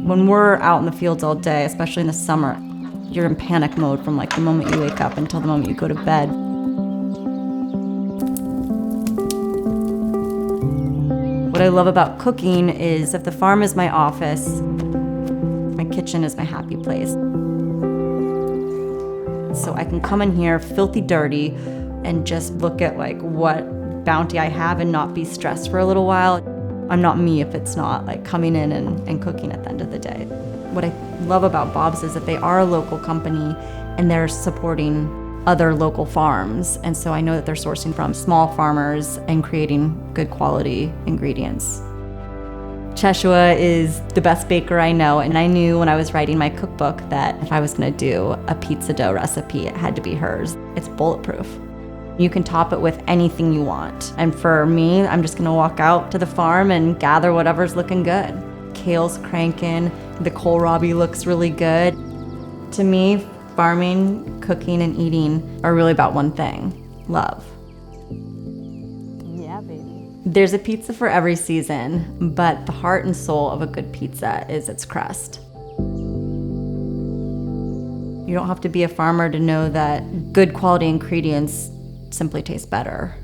When we're out in the fields all day, especially in the summer, you're in panic mode from like the moment you wake up until the moment you go to bed. What I love about cooking is if the farm is my office, my kitchen is my happy place. So I can come in here filthy dirty and just look at like what bounty I have and not be stressed for a little while. I'm not me if it's not like coming in and cooking at the end of the day. What I love about Bob's is that they are a local company and they're supporting other local farms. And so I know that they're sourcing from small farmers and creating good quality ingredients. Cheshua is the best baker I know, and I knew when I was writing my cookbook that if I was gonna do a pizza dough recipe, it had to be hers. It's bulletproof. You can top it with anything you want. And for me, I'm just gonna walk out to the farm and gather whatever's looking good. Kale's cranking, the kohlrabi looks really good. To me, farming, cooking, and eating are really about one thing: love. Yeah, baby. There's a pizza for every season, but the heart and soul of a good pizza is its crust. You don't have to be a farmer to know that good quality ingredients simply taste better.